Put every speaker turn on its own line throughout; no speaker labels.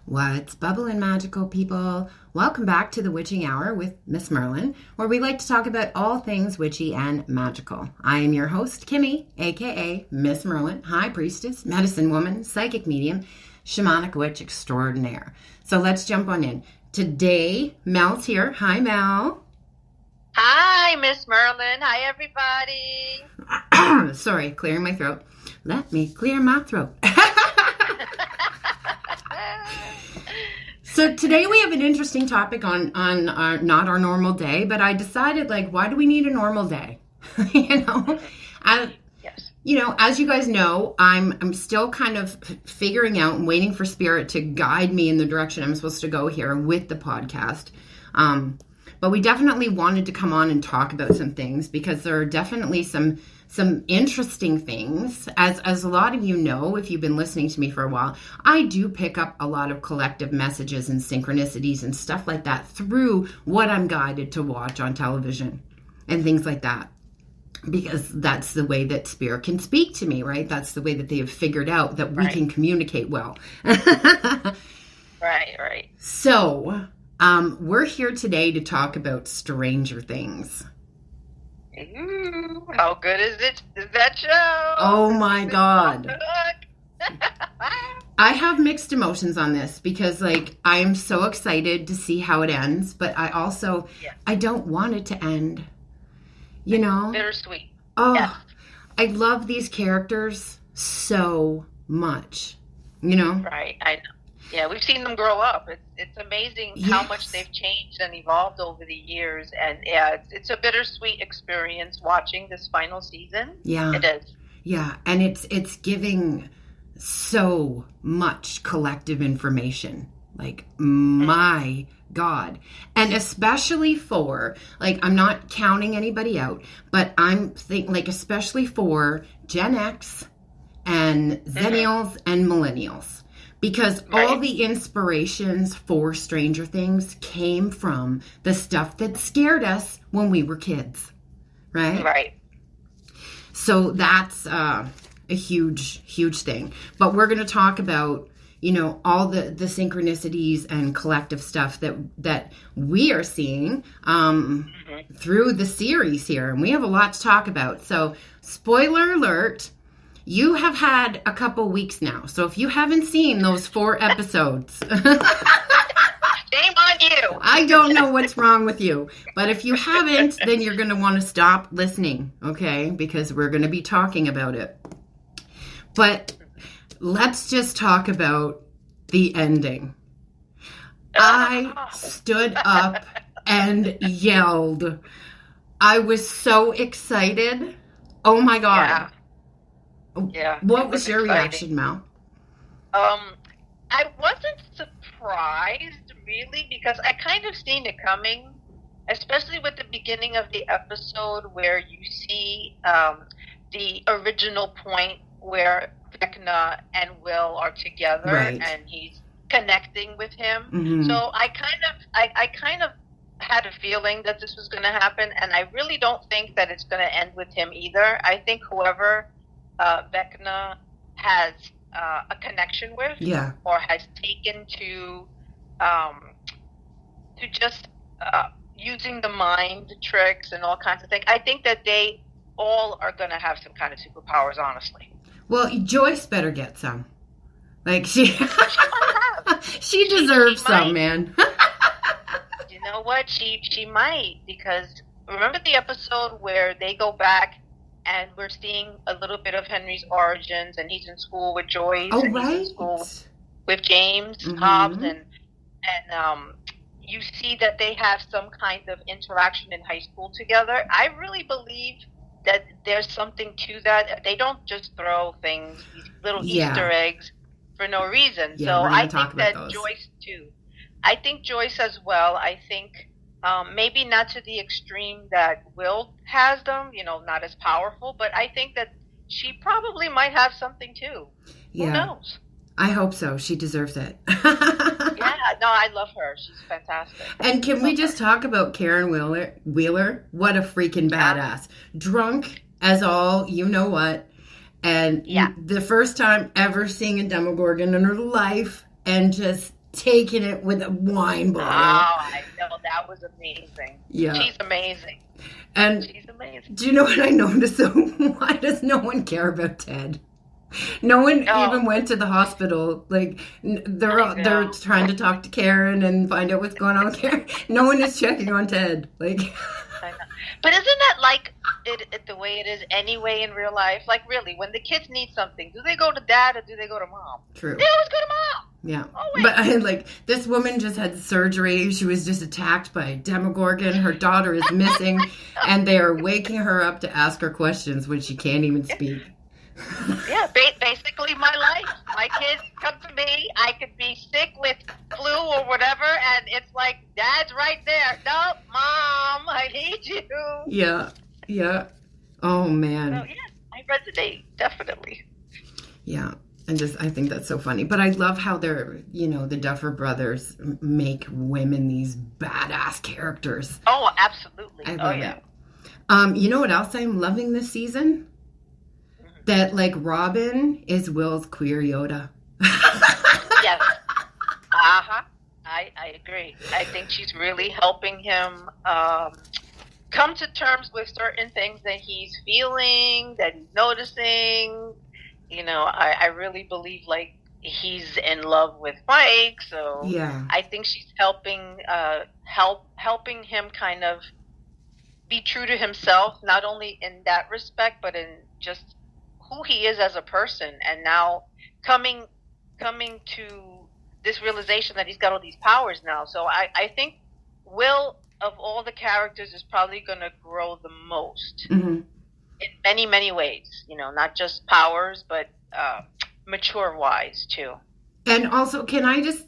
What's bubbling, magical people? Welcome back to the Witching Hour with Miss Merlin, where we like to talk about all things witchy and magical. I am your host, Kimmy, aka Miss Merlin, High Priestess, Medicine Woman, Psychic Medium, Shamanic Witch Extraordinaire. So let's jump on in. Today, Mel's here. Hi, Mel.
Hi, Miss Merlin. Hi, everybody.
Sorry, clearing my throat. Let me clear my throat. So today we have an interesting topic on our, not our normal day, but I decided, why do we need a normal day?
Yes.
As you guys know, I'm still kind of figuring out and waiting for Spirit to guide me in the direction I'm supposed to go here with the podcast. But we definitely wanted to come on and talk about some things because there are definitely some interesting things. As a lot of you know, if you've been listening to me for a while, I do pick up a lot of collective messages and synchronicities and stuff like that through what I'm guided to watch on television and things like that. Because that's the way that Spirit can speak to me, right? That's the way that they have figured out that we can communicate well.
Right.
So, we're here today to talk about Stranger Things.
Ooh, how good is that show?
Oh my God. I have mixed emotions on this because I am so excited to see how it ends, but I also, I don't want it to end.
Bittersweet.
Oh,
yes.
I love these characters so much,
Right, I know. Yeah, we've seen them grow up. It's amazing how much they've changed and evolved over the years. And it's a bittersweet experience watching this final season.
Yeah.
It is.
Yeah, and it's giving so much collective information. My God. And especially for, I'm not counting anybody out, but I'm thinking, especially for Gen X and Zennials and Millennials. Because all the inspirations for Stranger Things came from the stuff that scared us when we were kids, right?
Right.
So that's a huge, huge thing. But we're going to talk about, all the synchronicities and collective stuff that we are seeing through the series here. And we have a lot to talk about. So, spoiler alert. You have had a couple weeks now. So if you haven't seen those 4 episodes,
shame on you.
I don't know what's wrong with you. But if you haven't, then you're going to want to stop listening, okay? Because we're going to be talking about it. But let's just talk about the ending. I stood up and yelled. I was so excited. Oh my God.
Yeah.
What was your reaction, Mel?
I wasn't surprised, really, because I kind of seen it coming, especially with the beginning of the episode where you see the original point where Vecna and Will are together and he's connecting with him. Mm-hmm. So I kind of had a feeling that this was going to happen, and I really don't think that it's going to end with him either. I think whoever Vecna has a connection with, or has taken to just using the mind tricks and all kinds of things. I think that they all are going to have some kind of superpowers, honestly.
Well, Joyce better get some. She deserves some, man.
You know what? She might, because remember the episode where they go back and we're seeing a little bit of Henry's origins, and he's in school with Joyce, and he's in school with James Hobbs, and you see that they have some kind of interaction in high school together. I really believe that there's something to that. They don't just throw these little Easter eggs for no reason.
Yeah,
so I think that
those.
Joyce too. I think Joyce as well. I think maybe not to the extreme that Will has them, not as powerful, but I think that she probably might have something too.
Yeah.
Who knows?
I hope so. She deserves it.
I love her. She's fantastic.
And can we just talk about Karen Wheeler? What a freaking badass. Drunk as all you know what. And the first time ever seeing a Demogorgon in her life, and just taking it with a wine
Oh,
bottle.
I know. That was amazing.
Yeah.
She's amazing.
And
She's amazing.
do you know what I noticed? So why does no one care about Ted? No one even went to the hospital. Like they're trying to talk to Karen and find out what's going on with Karen. No one is checking on Ted. Like,
I know. But isn't that like it the way it is anyway in real life? Like, really, when the kids need something, do they go to dad or do they go to mom?
true.
They always go to mom.
Yeah.
Always.
But I like this woman just had surgery. She was just attacked by a demogorgon. Her daughter is missing, and they are waking her up to ask her questions when she can't even speak.
Yeah, basically my life. My kids come to me. I could be sick with flu or whatever, and it's like, Dad's right there. No, Mom, I need you.
Yeah, yeah. Oh man.
So yeah, I resonate definitely.
Yeah, and just I think that's so funny. But I love how they're, the Duffer Brothers make women these badass characters.
Oh, absolutely.
I love it. You know what else I'm loving this season? That, like, Robin is Will's queer Yoda.
Yes. Uh-huh. I agree. I think she's really helping him come to terms with certain things that he's feeling, that he's noticing. I really believe, like, he's in love with Mike, so
yeah.
I think she's helping him kind of be true to himself, not only in that respect, but in just who he is as a person, and now coming to this realization that he's got all these powers now. So I think Will, of all the characters, is probably going to grow the most in many, many ways. Not just powers, but mature-wise, too.
And also, can I just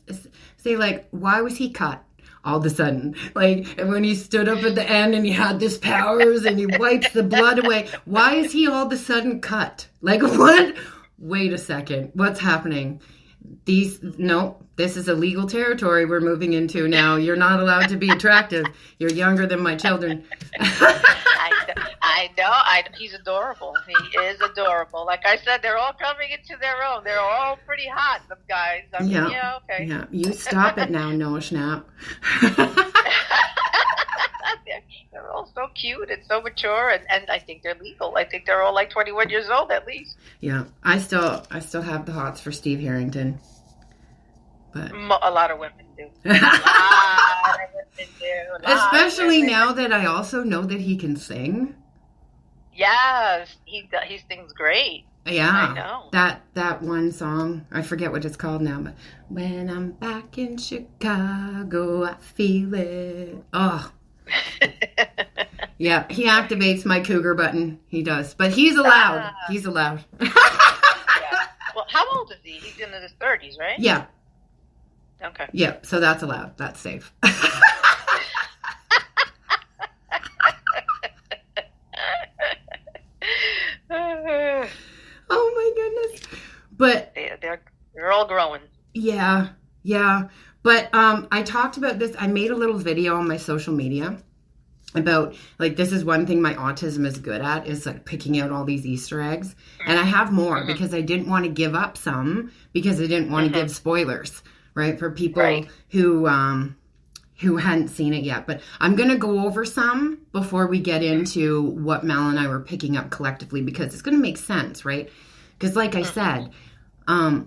say, like, why was he cut? All of a sudden, like when he stood up at the end and he had this powers and he wipes the blood away. Why is he all of a sudden cut? Like, what? Wait a second. What's happening? No, this is illegal territory we're moving into now. You're not allowed to be attractive. You're younger than my children.
I know. He's adorable. He is adorable. Like I said, they're all coming into their own. They're all pretty hot, them guys. I mean, yeah, okay.
Yeah, you stop it now, Noah Schnapp.
They're all so cute and so mature, and I think they're legal. I think they're all like 21 years old at least.
Yeah, I still have the hots for Steve Harrington. But
a lot of women do. A lot of women do.
Especially now that I also know that he can sing.
Yes, he sings great.
Yeah,
I know.
That one song, I forget what it's called now, but when I'm back in Chicago, I feel it. Oh. Yeah, he activates my cougar button. He does. But he's allowed. He's allowed.
Yeah. Well, how old is he? He's in his 30s, right?
Yeah.
Okay.
Yeah, so that's allowed. That's safe. Oh my goodness. But
they're all growing.
Yeah. But I talked about this. I made a little video on my social media about, like, this is one thing my autism is good at, is like picking out all these Easter eggs. And I have more because I didn't want to give up some because I didn't want to give spoilers, right, for people who hadn't seen it yet. But I'm going to go over some before we get into what Mel and I were picking up collectively, because it's going to make sense, right? Because like I said,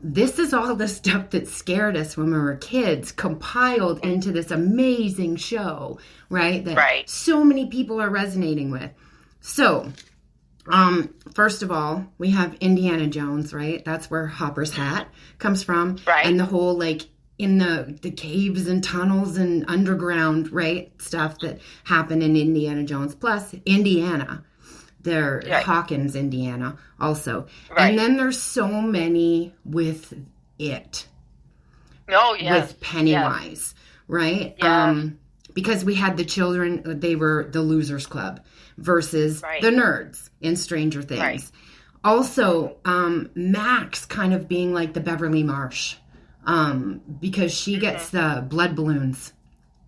this is all the stuff that scared us when we were kids, compiled into this amazing show, right? That so many people are resonating with. So, first of all, we have Indiana Jones, right? That's where Hopper's hat comes from.
Right.
And the whole, like, in the caves and tunnels and underground, right, stuff that happened in Indiana Jones. Plus, Indiana. They're Hawkins, Indiana, also. Right. And then there's so many with it.
Oh, yes.
With Pennywise, right?
Yes.
Because we had the children, they were the Losers Club versus the nerds in Stranger Things. Right. Also, Max kind of being like the Beverly Marsh, because she gets the blood balloons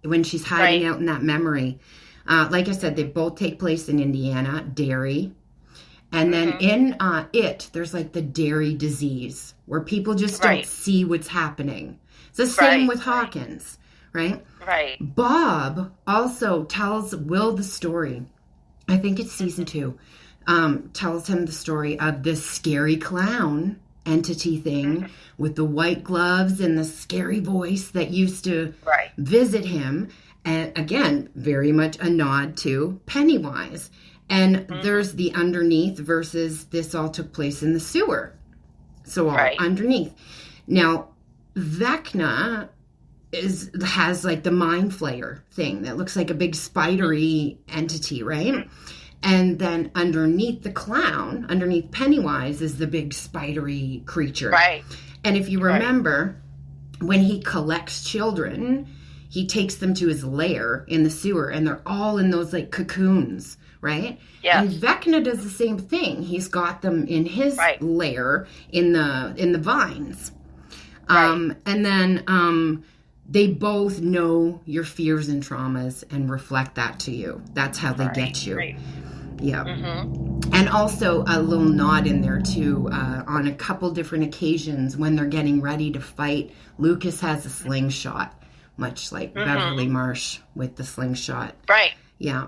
when she's hiding out in that memory. Like I said, they both take place in Indiana, Derry. And then in it, there's like the Derry disease, where people just don't see what's happening. It's the same with Hawkins, right?
Right.
Bob also tells Will the story. I think it's season 2. Tells him the story of this scary clown entity thing with the white gloves and the scary voice that used to visit him. And again, very much a nod to Pennywise. And there's the underneath versus this all took place in the sewer. So all underneath. Now, Vecna has like the mind flayer thing that looks like a big spidery entity, right? And then underneath the clown, underneath Pennywise, is the big spidery creature.
Right.
And if you remember, when he collects children, he takes them to his lair in the sewer, and they're all in those like cocoons, right? Yeah. And Vecna does the same thing. He's got them in his lair in the vines. And then they both know your fears and traumas and reflect that to you. That's how they get you. Right. Yeah. And also a little nod in there too, on a couple different occasions when they're getting ready to fight, Lucas has a slingshot, much like Beverly Marsh with the slingshot. Right. Yeah.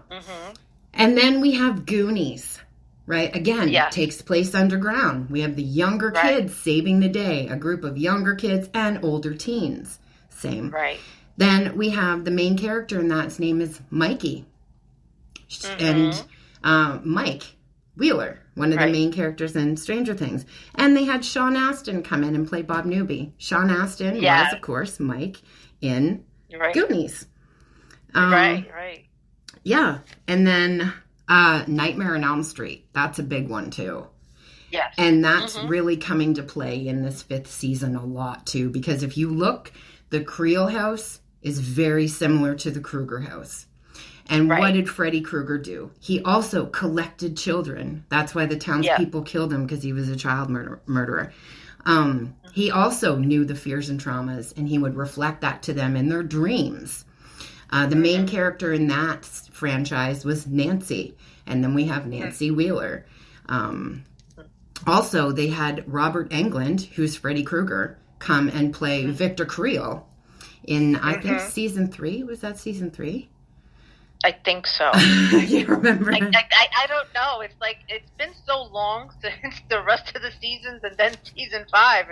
And then we have Goonies, right? Again, it takes place underground. We have the younger kids saving the day, a group of younger kids and older teens. Same. Right. Then we have the main character, and that's name is Mikey. And Mike Wheeler, one of the main characters in Stranger Things. And they had Sean Astin come in and play Bob Newby. Sean Astin was, of course, Mike in Goonies. Right. Yeah. And then Nightmare on Elm Street. That's a big one, too. Yes. And that's really coming to play in this 5th season a lot, too. Because if you look, the Creel house is very similar to the Krueger house. And what did Freddy Krueger do? He also collected children. That's why the townspeople killed him, because he was a child murderer. He also knew the fears and traumas, and he would reflect that to them in their dreams. The main character in that franchise was Nancy. And then we have Nancy Wheeler. Also, they had Robert Englund, who's Freddy Krueger, come and play Victor Creel in, I think, season 3. Was that season 3?
I think so.
You remember?
I don't know. It's like it's been so long since the rest of the seasons, and then season 5.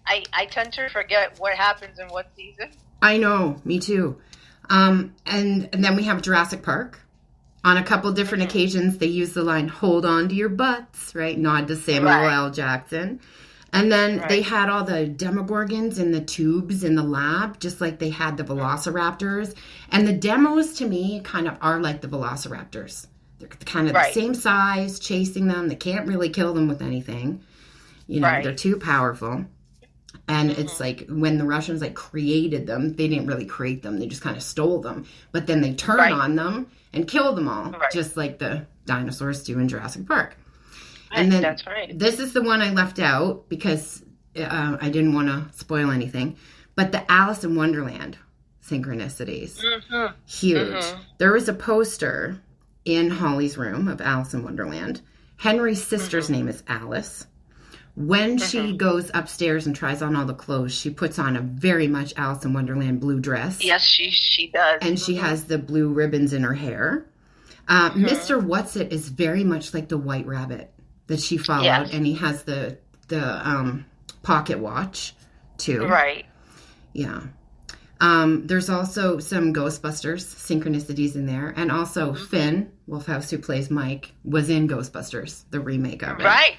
I tend to forget what happens in what season.
I know, me too. And then we have Jurassic Park. On a couple different occasions, they use the line "Hold on to your butts," right? Nod to Samuel L. Jackson. And then they had all the Demogorgons in the tubes in the lab, just like they had the Velociraptors. And the demos, to me, kind of are like the Velociraptors. They're kind of the same size, chasing them. They can't really kill them with anything. You know, they're too powerful. And it's like when the Russians like created them, they didn't really create them. They just kind of stole them. But then they turn on them and kill them all, just like the dinosaurs do in Jurassic Park. And then that's this is the one I left out because I didn't want to spoil anything. But the Alice in Wonderland Synchronicities. Huge. There was a poster in Holly's room of Alice in Wonderland. Henry's sister's name is Alice. When she goes upstairs and tries on all the clothes, she puts on a very much Alice in Wonderland blue dress.
Yes, she does.
And she has the blue ribbons in her hair. Mr. Whatsit is very much like the White Rabbit that she followed, and he has the pocket watch too. Right. Yeah. There's also some Ghostbusters Synchronicities in there, and also Finn Wolfhouse, who plays Mike, was in Ghostbusters, the remake of it.
Right.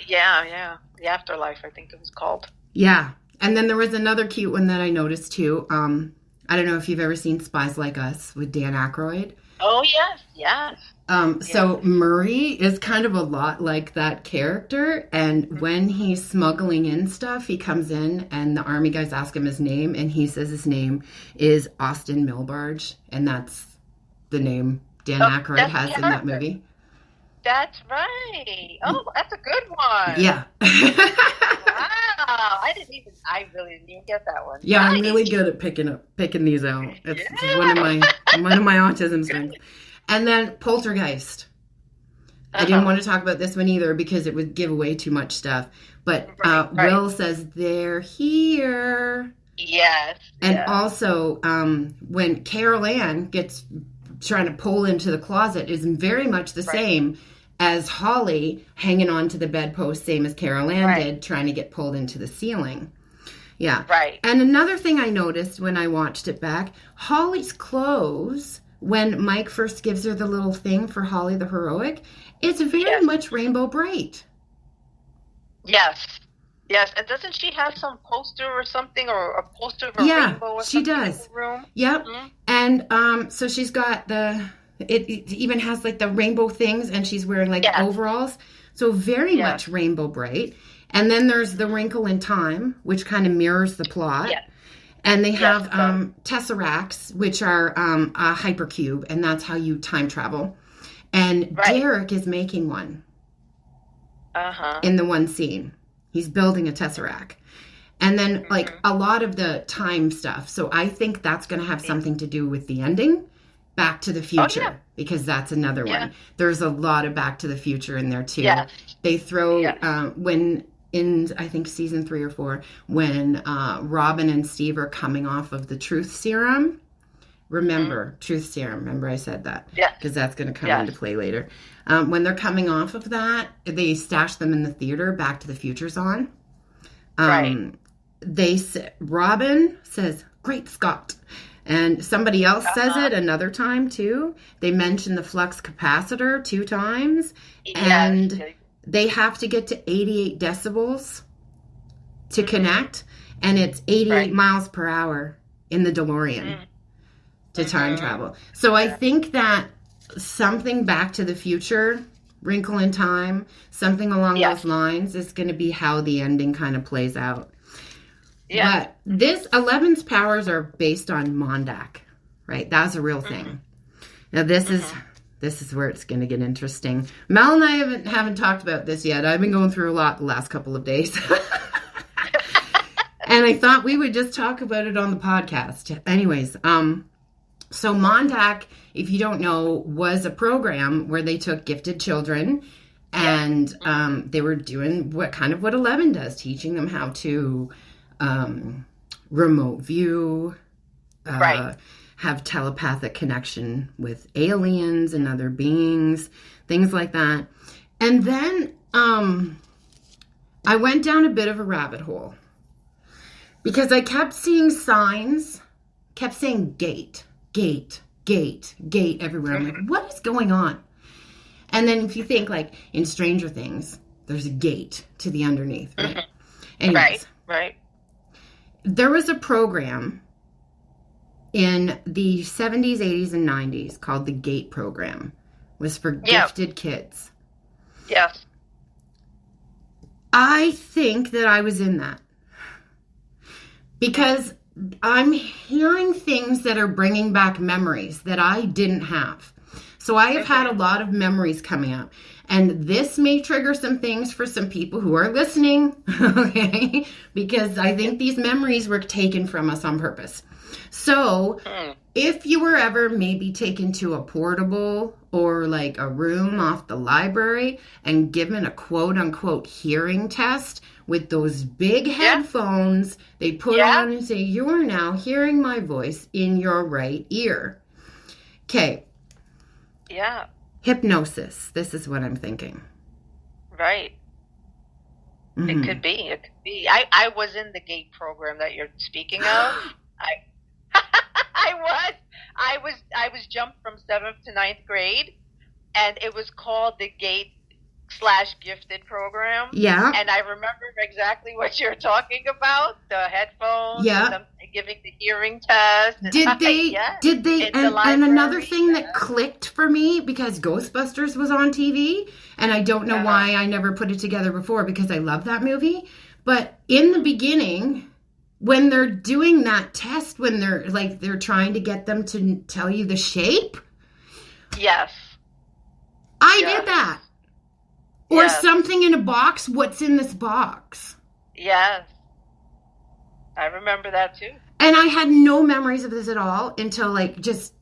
Yeah. The Afterlife, I think it was called.
Yeah. And then there was another cute one that I noticed too. I don't know if you've ever seen Spies Like Us with Dan Aykroyd.
Oh, yes.
So Murray is kind of a lot like that character, and when he's smuggling in stuff, he comes in and the army guys ask him his name, and he says his name is Austin Milbarge, and that's the name Dan Aykroyd has in that movie.
That's right. Oh, that's a good one.
Yeah.
Wow. I really didn't even get that one.
Yeah, nice. I'm really good at picking these out. It's one of my autism things. And then Poltergeist. I didn't want to talk about this one either because it would give away too much stuff. But Will says, they're here.
Yes.
And
Yes.
also, when Carol Ann gets trying to pull into the closet, is very much the
Right.
same as Holly hanging on to the bedpost, same as Carol Ann
Right.
did, trying to get pulled into the ceiling. Yeah.
Right.
And another thing I noticed when I watched it back, Holly's clothes, when Mike first gives her the little thing for Holly the Heroic, it's very
Yes.
much rainbow bright.
Yes. Yes. And doesn't she have some poster or something, or a poster of a
Yeah,
rainbow or
she
something in
does.
the room?
Yep.
Mm-hmm.
And so she's got it even has like the rainbow things, and she's wearing like
Yes.
overalls. So very
Yes.
much rainbow bright. And then there's the Wrinkle in Time, which kind of mirrors the plot.
Yes.
And they
Yes,
have
it does.
tesseracts, which are a hypercube, and that's how you time travel. And
Right.
Derek is making one
Uh-huh.
in the one scene. He's building a tesseract. And then, like, a lot of the time stuff. So I think that's going to have something to do with the ending, Back to the Future,
yeah.
because that's another
Yeah.
one. There's a lot of Back to the Future in there, too.
Yes.
They throw,
Yes.
when in, I think, season 3 or 4, when Robin and Steve are coming off of the truth serum. Remember, truth serum. Remember I said that?
Yes.
Because that's going to come
Yes.
into play later. When they're coming off of that, they stash them in the theater. Back to the Future's on.
Right.
Robin says, "Great Scott." And somebody else says it another time, too. They mention the flux capacitor 2 times. And
Yes.
they have to get to 88 decibels to connect. And it's 88 miles per hour in the DeLorean to time travel. So I think that something Back to the Future, Wrinkle in Time, something along those lines is going to be how the ending kind of plays out.
Yeah.
But this 11's powers are based on Mondak, right? That's a real thing. Now this is where it's going to get interesting. Mel and I haven't talked about this yet. I've been going through a lot the last couple of days. And I thought we would just talk about it on the podcast. Anyways, so Mondak, if you don't know, was a program where they took gifted children and they were doing what 11 does, teaching them how to remote view, have telepathic connection with aliens and other beings, things like that. And then I went down a bit of a rabbit hole because I kept seeing signs, kept saying gate, gate, gate, gate everywhere. I'm like, what is going on? And then if you think like in Stranger Things, there's a gate to the underneath, right? Anyways,
Right.
there was a program in the 70s, 80s, and 90s called the GATE program. It was for gifted kids.
Yes.
I think that I was in that. Because I'm hearing things that are bringing back memories that I didn't have. So I have had a lot of memories coming up. And this may trigger some things for some people who are listening, okay? Because I think these memories were taken from us on purpose. So if you were ever maybe taken to a portable or like a room off the library and given a quote unquote hearing test with those big headphones they put on and say, you are now hearing my voice in your right ear. Okay.
Yeah.
Hypnosis. This is what I'm thinking.
Right. It could be. It could be. I was in the GATE program that you're speaking of. I was jumped from 7th to 9th grade, and it was called the GATE/gifted program.
Yeah.
And I remember exactly what you're talking about, the headphones, giving the hearing test.
Did they, and another thing that clicked for me, because Ghostbusters was on TV, and I don't know why I never put it together before, because I love that movie, but in the beginning, when they're doing that test, when they're trying to get them to tell you the shape.
Yes.
I did that. Or something in a box. What's in this box?
Yes. I remember that too.
And I had no memories of this at all until like just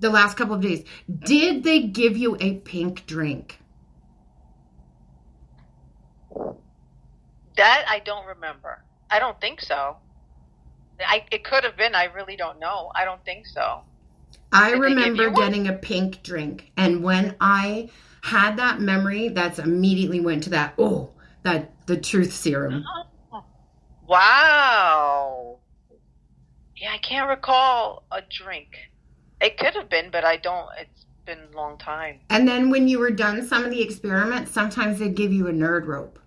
the last couple of days. Did they give you a pink drink?
That I don't remember. I don't think so. It could have been. I really don't know. I don't think so.
I
Did they give
remember
you one?
getting a pink drink, and when I had that memory, that's immediately went to that. Oh, that the truth serum.
Oh, wow. Yeah, I can't recall a drink. It could have been, but I don't. It's been a long time.
And then when you were done some of the experiments, sometimes they'd give you a nerd rope.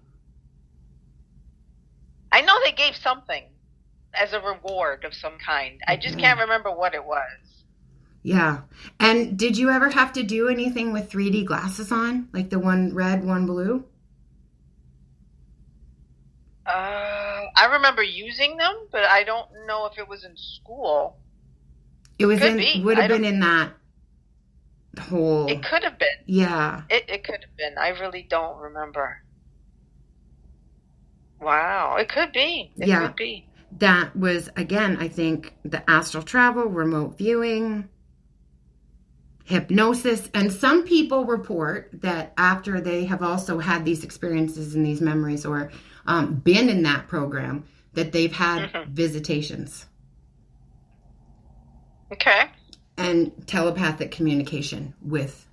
I know they gave something as a reward of some kind. I just can't remember what it was.
Yeah. And did you ever have to do anything with 3D glasses on? Like the one red, one blue?
I remember using them, but I don't know if it was in school.
It was
Could be.
would have been in that whole.
It could have been.
Yeah.
It could have been. I really don't remember. Wow. It could be. It could be.
That was, again, I think the astral travel, remote viewing, hypnosis. And some people report that after they have also had these experiences and these memories or been in that program, that they've had visitations.
Okay.
And telepathic communication with.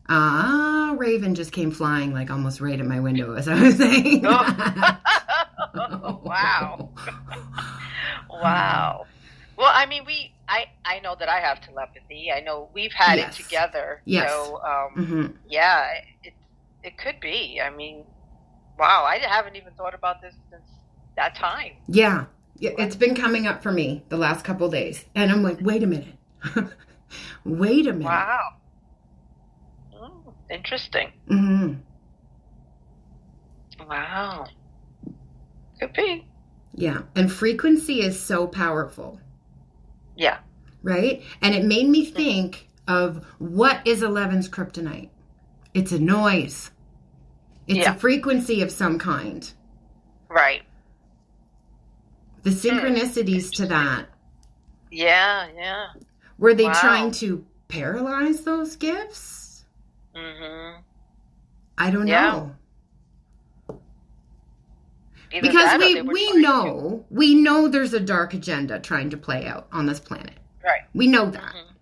Raven just came flying like almost right at my window as I was saying.
Oh. Wow. Wow. Well, I mean, I know that I have telepathy. I know we've had it together.
Yes.
So, yeah, it could be. I mean, wow, I haven't even thought about this since that time.
Yeah. It's been coming up for me the last couple of days. And I'm like, wait a minute. Wait a minute.
Wow. Interesting.
Mm-hmm.
Wow. Could be.
Yeah. And frequency is so powerful.
Yeah.
Right? And it made me think of what is 11's kryptonite? It's a noise. It's a frequency of some kind.
Right.
The synchronicities to that.
Yeah, yeah.
Were they trying to paralyze those gifts?
Mm-hmm.
I don't know. Because we know there's a dark agenda trying to play out on this planet.
Right.
We know that. Mm-hmm.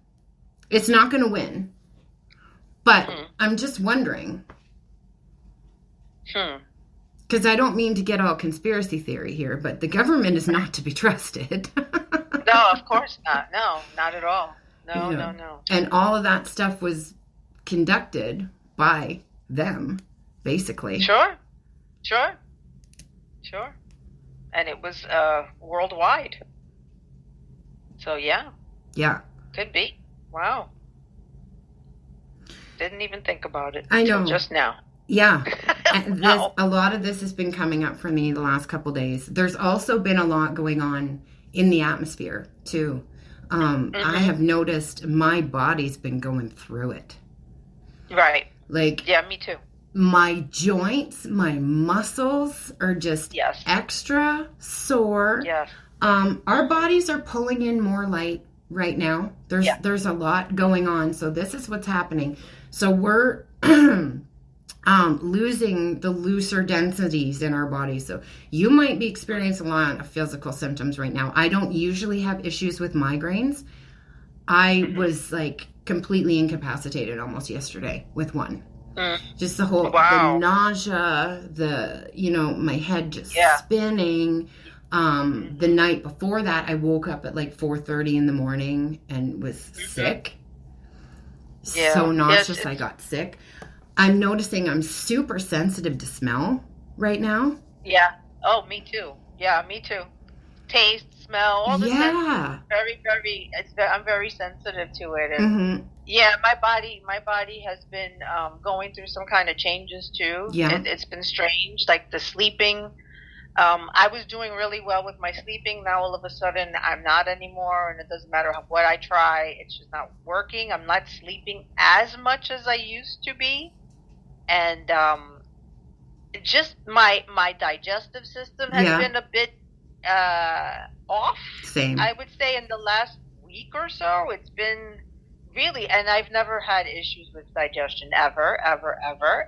It's not going to win. But I'm just wondering. Because I don't mean to get all conspiracy theory here, but the government is not to be trusted.
No, of course not. No, not at all. No, no.
And all of that stuff was conducted by them, basically.
Sure. And it was worldwide. So, yeah.
Yeah.
Could be. Wow. Didn't even think about it.
I know.
Just now.
Yeah. A lot of this has been coming up for me the last couple days. There's also been a lot going on in the atmosphere, too. I have noticed my body's been going through it.
Right.
Like,
yeah, me too.
My joints, my muscles are just extra sore.
Yes.
Our bodies are pulling in more light right now. There's a lot going on. So this is what's happening. So we're losing the looser densities in our bodies. So you might be experiencing a lot of physical symptoms right now. I don't usually have issues with migraines. I was like completely incapacitated almost yesterday with one. Just the whole the nausea, my head just spinning. The night before that, I woke up at like 4:30 in the morning and was sick. Yeah. So nauseous, I got sick. I'm noticing I'm super sensitive to smell right now.
Yeah. Oh, me too. Yeah, me too. Taste, smell, all the senses. Very, very. I'm very sensitive to it. And yeah, my body has been going through some kind of changes too. Yeah. It's been strange, like the sleeping. I was doing really well with my sleeping. Now all of a sudden I'm not anymore, and it doesn't matter what I try. It's just not working. I'm not sleeping as much as I used to be. And just my digestive system has been a bit off.
Same.
I would say in the last week or so, it's been really, and I've never had issues with digestion ever.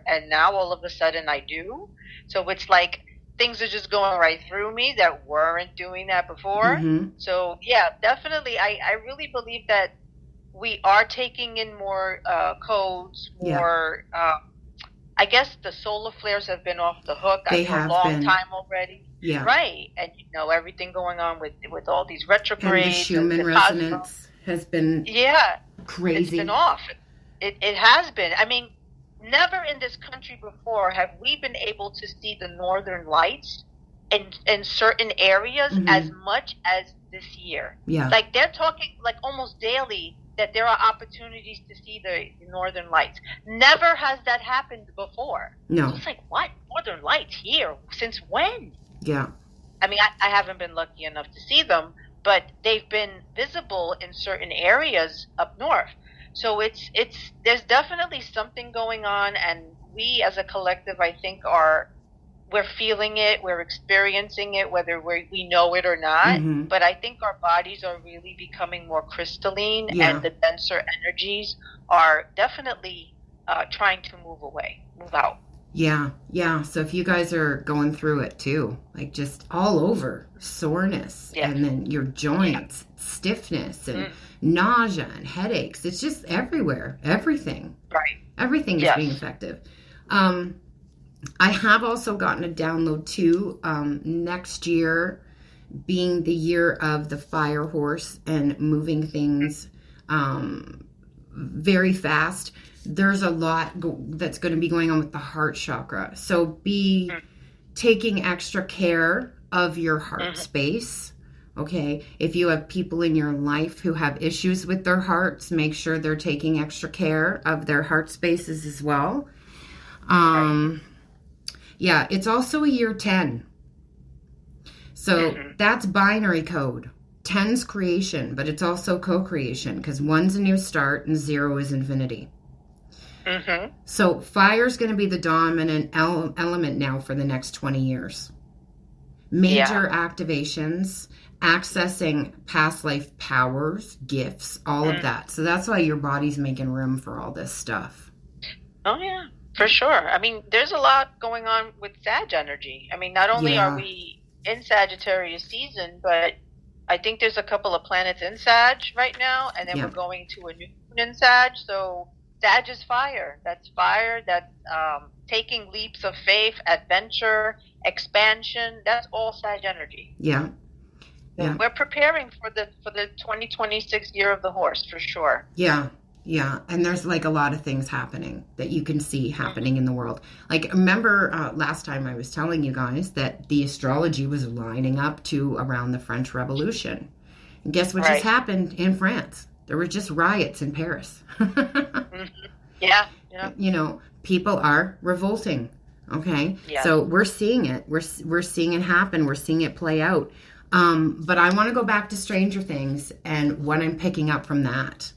And now all of a sudden I do. So it's like things are just going right through me that weren't doing that before.
Mm-hmm.
So yeah, definitely. I really believe that we are taking in more codes, more. I guess the solar flares have been off the hook
They
for a
have
long
been.
time already.
Yeah.
Right. And everything going on with all these
And
retrogrades.
the Schumann resonance has been crazy.
It's been off. It has been. I mean, never in this country before have we been able to see the northern lights in certain areas as much as this year.
Yeah.
Like they're talking like almost daily that there are opportunities to see the northern lights. Never has that happened before.
No.
So it's like, what? Northern lights here? Since when?
Yeah.
I mean, I haven't been lucky enough to see them, but they've been visible in certain areas up north. So there's definitely something going on, and we as a collective, I think, we're feeling it, we're experiencing it, whether we know it or not.
Mm-hmm.
But I think our bodies are really becoming more crystalline, and the denser energies are definitely trying to move out.
Yeah, yeah. So if you guys are going through it too, like just all over soreness, and then your joints, stiffness, and nausea and headaches, it's just everywhere. Everything.
Right.
Everything is being effective. I have also gotten a download too. Next year being the year of the fire horse and moving things very fast, there's a lot that's going to be going on with the heart chakra. So be taking extra care of your heart space. Okay. If you have people in your life who have issues with their hearts, make sure they're taking extra care of their heart spaces as well. Yeah, it's also a year 10. So that's binary code. 10's creation, but it's also co-creation because 1's a new start and 0 is infinity. So fire's going to be the dominant element now for the next 20 years. Major activations, accessing past life powers, gifts, all of that. So that's why your body's making room for all this stuff.
Oh, yeah. For sure. I mean, there's a lot going on with Sag energy. I mean, not only are we in Sagittarius season, but I think there's a couple of planets in Sag right now, and then we're going to a new moon in Sag. So Sag is fire. That's fire. That's taking leaps of faith, adventure, expansion. That's all Sag energy.
Yeah.
So we're preparing for the 2026 year of the horse for sure.
Yeah. Yeah, and there's like a lot of things happening that you can see happening in the world. Like, remember last time I was telling you guys that the astrology was lining up to around the French Revolution. And guess what just happened in France? There were just riots in Paris.
Yeah.
You know, people are revolting. Okay, so we're seeing it. We're seeing it happen. We're seeing it play out. But I want to go back to Stranger Things and what I'm picking up from that.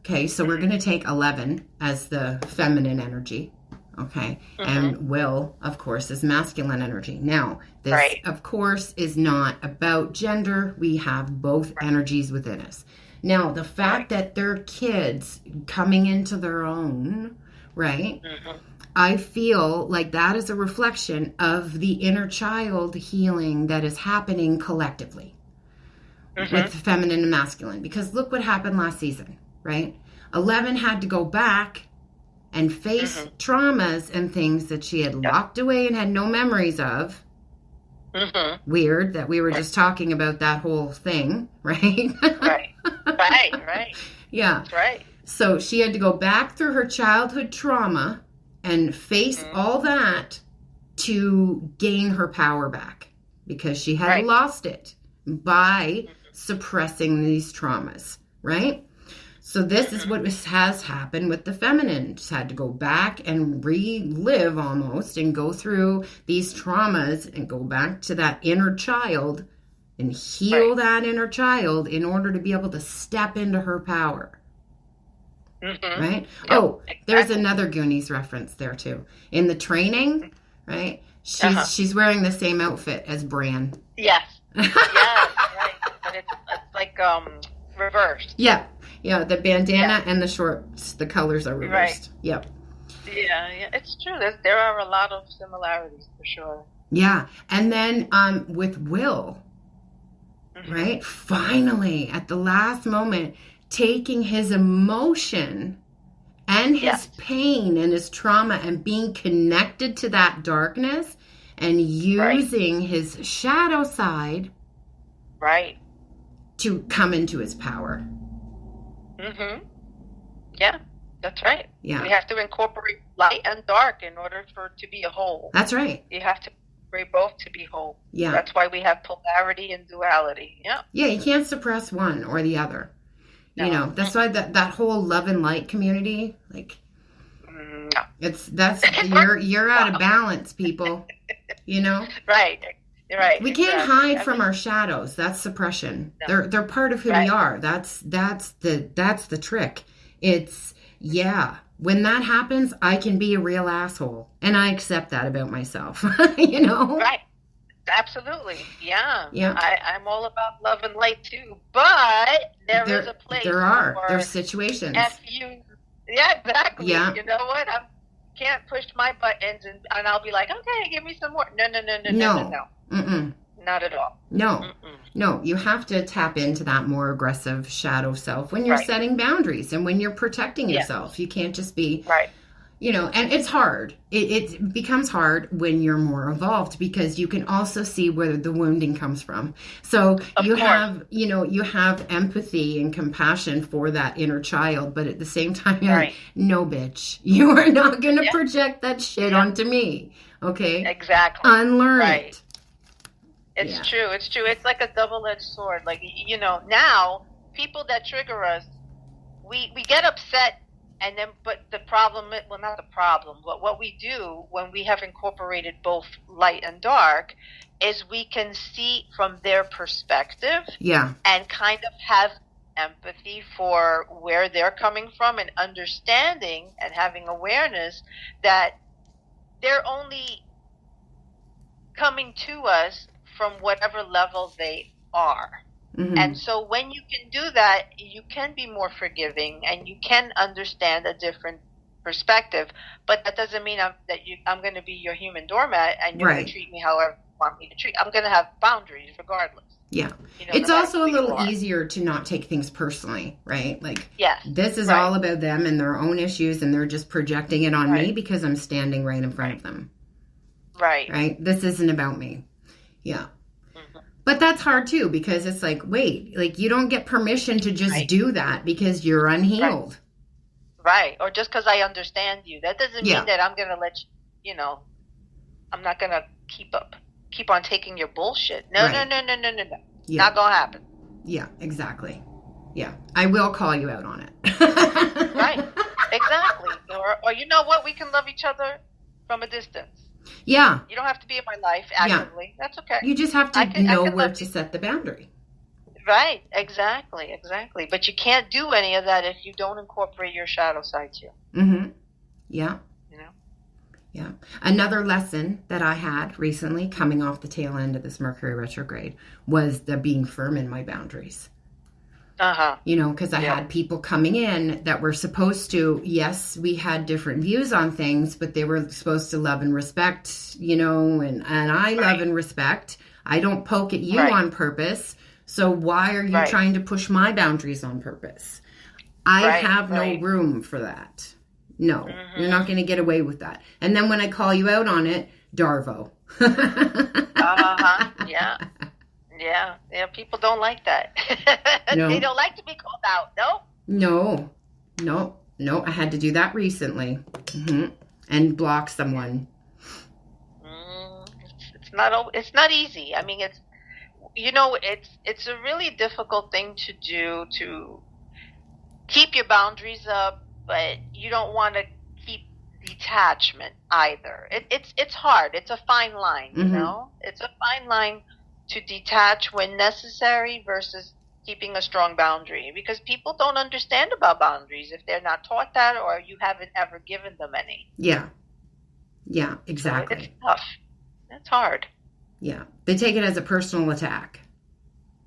Okay, so we're going to take 11 as the feminine energy, okay? And Will, of course, is masculine energy. Now, this, of course, is not about gender. We have both energies within us. Now, the fact that they're kids coming into their own, right? I feel like that is a reflection of the inner child healing that is happening collectively with feminine and masculine. Because look what happened last season. Right? 11 had to go back and face traumas and things that she had locked away and had no memories of. Weird that we were just talking about that whole thing, right?
Right.
Yeah.
That's right.
So she had to go back through her childhood trauma and face all that to gain her power back because she had lost it by suppressing these traumas, right? So this is what has happened with the feminine. Just had to go back and relive almost and go through these traumas and go back to that inner child and heal that inner child in order to be able to step into her power. Right? Yep, oh, there's another Goonies reference there too. In the training, right? She's wearing the same outfit as Bran.
Yes. Right. But it's like reversed.
Yeah. Yeah, the bandana and the shorts, the colors are reversed. Yep.
Yeah, it's true. There are a lot of similarities for sure.
Yeah. And then with Will, right? Finally, at the last moment, taking his emotion and his pain and his trauma and being connected to that darkness and using his shadow side to come into his power.
Yeah, that's right.
Yeah.
We have to incorporate light and dark in order for it to be a whole.
That's right.
You have to incorporate both to be whole.
Yeah.
That's why we have polarity and duality. Yeah.
Yeah, you can't suppress one or the other. No. You know, that's why that whole love and light community, like, you're out of balance, people. You know?
Right.
We can't hide from our shadows. That's suppression. No. They're part of who we are. That's the trick. It's when that happens, I can be a real asshole, and I accept that about myself. You know?
Right. Absolutely. Yeah.
Yeah.
I'm all about love and light too, but there is a place.
There's situations.
Yeah, exactly.
Yeah.
You know what? I can't push my buttons and I'll be like, okay, give me some more. No.
Mm-mm.
Not at all.
No. Mm-mm. No, you have to tap into that more aggressive shadow self when you're setting boundaries and when you're protecting yourself. You can't just be, you know, and it's hard. It becomes hard when you're more evolved because you can also see where the wounding comes from. So you have empathy and compassion for that inner child, but at the same time, you're like, no, bitch, you are not going to project that shit onto me. Okay?
Exactly.
Unlearn it.
It's true. It's true. It's like a double-edged sword. Like, you know, now people that trigger us, we get upset. And then, but the problem, well, not the problem, but what we do when we have incorporated both light and dark is we can see from their perspective and kind of have empathy for where they're coming from and understanding and having awareness that they're only coming to us from whatever level they are. Mm-hmm. And so when you can do that, you can be more forgiving and you can understand a different perspective. But that doesn't mean I'm going to be your human doormat and you're going to treat me however you want me to treat. I'm going to have boundaries regardless.
Yeah. You know, it's also a little easier to not take things personally, right? Like, this is all about them and their own issues and they're just projecting it on me because I'm standing right in front of them. Right? This isn't about me. Yeah. But that's hard too, because it's like, wait, like you don't get permission to just do that because you're unhealed.
Right. Or just because I understand you. That doesn't mean that I'm going to let you know, I'm not going to keep on taking your bullshit. No. Yeah. Not going to happen.
Yeah, exactly. Yeah. I will call you out on it.
Right. Exactly. Or you know what? We can love each other from a distance.
Yeah.
You don't have to be in my life actively. That's okay.
You just have to know where to set the boundary.
Right. Exactly. But you can't do any of that if you don't incorporate your shadow side too.
Mm-hmm. Yeah.
You know?
Yeah. Another lesson that I had recently coming off the tail end of this Mercury retrograde was the being firm in my boundaries. You know, because I had people coming in that were supposed to, yes, we had different views on things, but they were supposed to love and respect, you know, and I love and respect. I don't poke at you on purpose. So why are you trying to push my boundaries on purpose? I have no room for that. No, you're not going to get away with that. And then when I call you out on it, Darvo. Yeah, people don't like that. No. They don't like to be called out. No. I had to do that recently. And block someone.
It's not easy. I mean, it's a really difficult thing to do, to keep your boundaries up, but you don't want to keep detachment either. It's hard. It's a fine line, you know? It's a fine line to detach when necessary versus keeping a strong boundary, because people don't understand about boundaries if they're not taught that or you haven't ever given them any.
Yeah, exactly.
So it's tough. It's hard.
Yeah, they take it as a personal attack.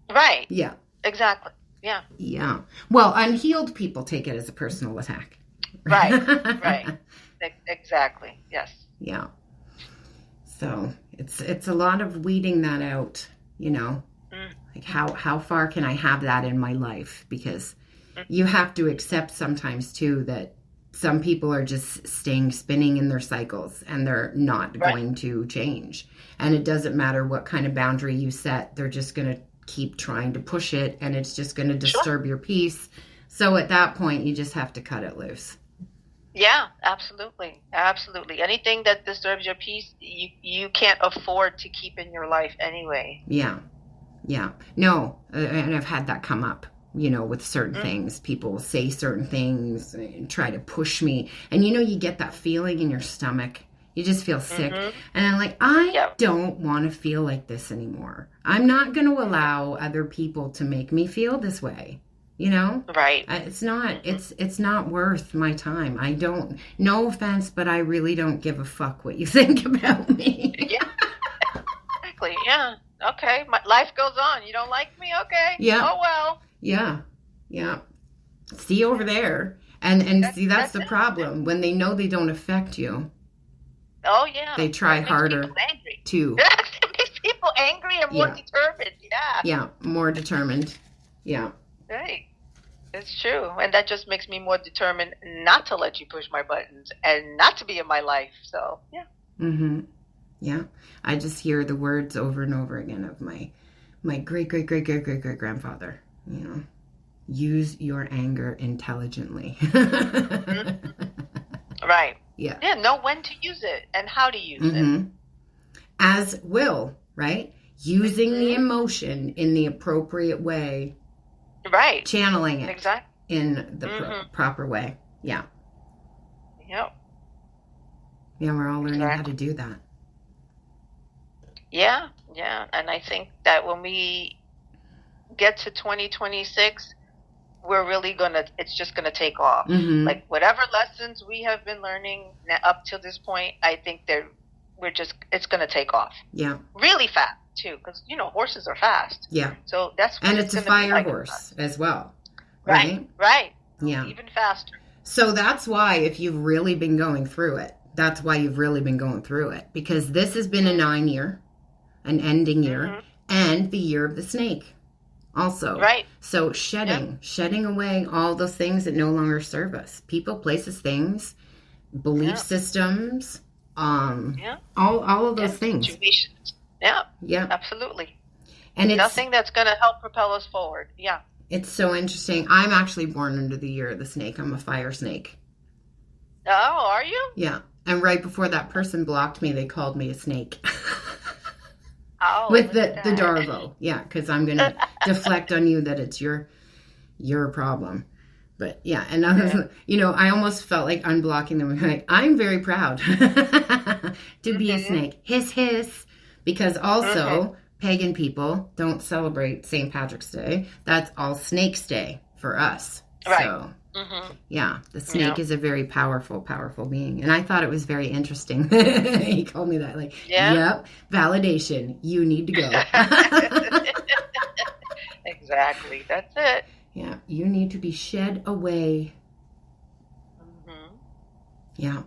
Right.
Yeah.
Exactly. Yeah.
Yeah. Well, unhealed people take it as a personal attack.
Right. Exactly. Yes.
Yeah. So It's a lot of weeding that out, like how far can I have that in my life? Because you have to accept sometimes too that some people are just spinning in their cycles and they're not going to change. And it doesn't matter what kind of boundary you set, they're just going to keep trying to push it, and it's just going to disturb your peace. So at that point, you just have to cut it loose.
Yeah, absolutely. Absolutely. Anything that disturbs your peace, you can't afford to keep in your life anyway.
Yeah. Yeah. No, and I've had that come up, with certain things. People will say certain things and try to push me. And, you get that feeling in your stomach. You just feel sick. And I'm like, I don't want to feel like this anymore. I'm not going to allow other people to make me feel this way.
Right.
It's not, it's not worth my time. I don't, no offense, but I really don't give a fuck what you think about me.
Yeah, exactly. Yeah. Okay. My life goes on. You don't like me? Okay.
Yeah.
Oh, well.
Yeah. Yeah. See over there. And see, that's the problem. When they know they don't affect you.
Oh, yeah.
They try harder to.
It makes people angry and more determined. Yeah.
Yeah. More determined. Yeah.
Right. It's true. And that just makes me more determined not to let you push my buttons and not to be in my life. So, yeah.
Mm-hmm. Yeah. I just hear the words over and over again of my great-great-great-great-great-great-grandfather, use your anger intelligently.
Right.
Yeah.
Yeah, know when to use it and how to use it.
As will, right? Using the emotion in the appropriate way.
Right.
Channeling it in the proper way. Yeah.
Yep.
Yeah, we're all learning how to do that.
Yeah, yeah. And I think that when we get to 2026, we're really it's just going to take off. Like whatever lessons we have been learning up to this point, I think that it's going to take off.
Yeah.
Really fast too, because, horses are fast.
Yeah.
So that's
and it's a fire horse as well.
Right. Right.
Yeah.
Even faster.
So that's why if you've really been going through it, because this has been a 9-year, an ending year, and the year of the snake also.
Right.
So shedding away all those things that no longer serve us. People, places, things, belief systems, all of those things.
Situations. Yeah.
Yeah.
Absolutely.
And it's
nothing that's going to help propel us forward. Yeah.
It's so interesting. I'm actually born under the year of the snake. I'm a fire snake.
Oh, are you?
Yeah. And right before that person blocked me, they called me a snake.
Oh,
with the Darvo. Yeah, because I'm going to deflect on you that it's your problem. But yeah, and I was, I almost felt like unblocking them. Like, I'm very proud to be a snake. Hiss. Because also, pagan people don't celebrate St. Patrick's Day. That's All Snakes Day for us.
Right.
So, yeah, the snake is a very powerful, powerful being. And I thought it was very interesting. He called me that. Like, yep, validation. You need to go.
Exactly. That's it.
Yeah, you need to be shed away. Yeah.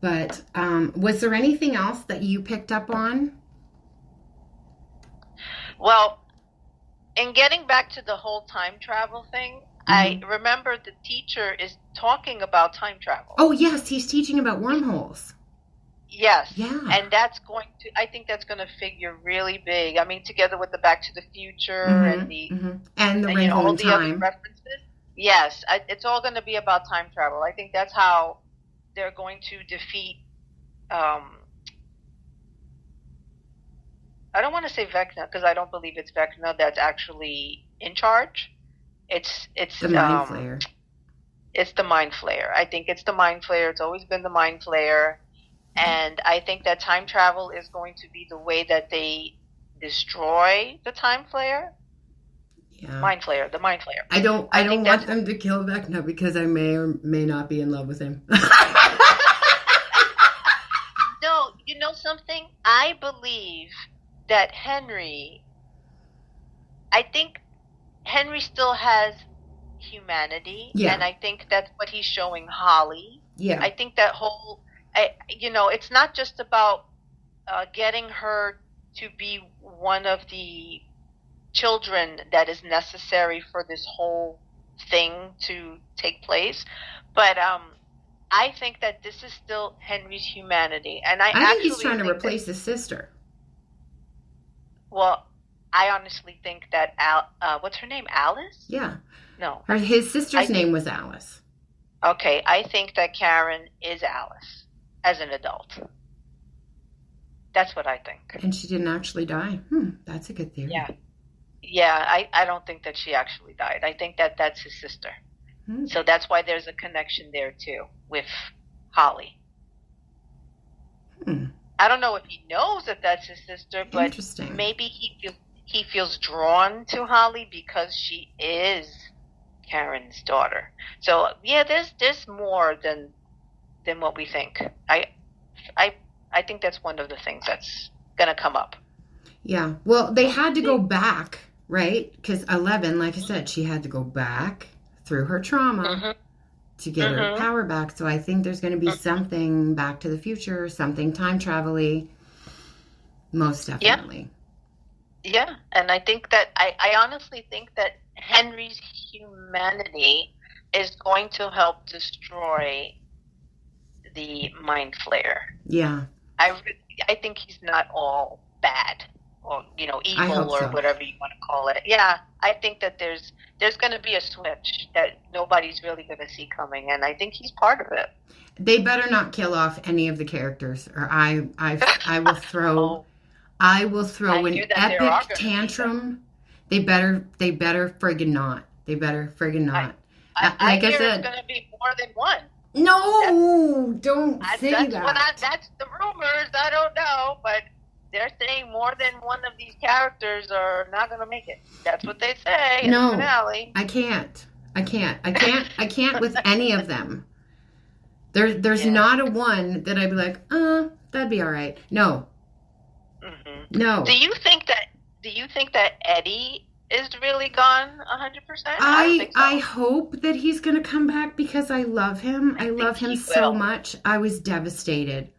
But was there anything else that you picked up on?
Well, in getting back to the whole time travel thing, I remember the teacher is talking about time travel.
Oh, yes, he's teaching about wormholes.
Yes.
Yeah.
And I think that's going to figure really big. I mean, together with the Back to the Future and the
Wrinkle in Time.
Other references. Yes, it's all going to be about time travel. I think that's how they're going to defeat. I don't want to say Vecna because I don't believe it's Vecna that's actually in charge. It's
the Mind Flayer.
It's the Mind Flayer. I think it's the Mind Flayer. It's always been the Mind Flayer. And I think that time travel is going to be the way that they destroy the Time Flayer.
Yeah.
Mind Flayer, the Mind Flayer.
I don't want them to kill Vecna because I may or may not be in love with him.
No, you know something? I believe that I think Henry still has humanity.
Yeah.
And I think that's what he's showing Holly.
Yeah.
I think that whole, it's not just about getting her to be one of the children that is necessary for this whole thing to take place. But I think that this is still Henry's humanity, and
I think he's trying to replace his sister.
Well, I honestly think that what's her name? Alice?
Yeah.
No.
His sister's name was Alice.
Okay, I think that Karen is Alice as an adult. That's what I think.
And she didn't actually die. That's a good theory.
Yeah. Yeah, I don't think that she actually died. I think that that's his sister. So that's why there's a connection there, too, with Holly. I don't know if he knows that that's his sister, but maybe he feels drawn to Holly because she is Karen's daughter. So yeah, there's more than what we think. I think that's one of the things that's gonna come up.
Yeah. Well, they had to go back, right? Because 11, like I said, she had to go back through her trauma to get her power back. So I think there's going to be something Back to the Future, something time travel-y, most definitely.
Yeah, and I think that I honestly think that Henry's humanity is going to help destroy the Mind Flayer.
Yeah.
I think he's not all bad or evil or whatever you want to call it. Yeah, I think that there's going to be a switch that nobody's really going to see coming, and I think he's part of it.
They better not kill off any of the characters, or I will throw I will throw an epic tantrum. They better friggin' not. They better friggin' not.
I hear it's going to be more than one.
No, don't say that.
That's the rumors. I don't know, but they're saying more than one of these characters are not going to make it. That's what they say in the finale.
I can't with any of them. There's not a one that I'd be like, that'd be all right. No. Mm-hmm. No.
Do you think that Eddie is really gone 100%? I don't think so.
I hope that he's going to come back because I love him. I love him so much. I was devastated.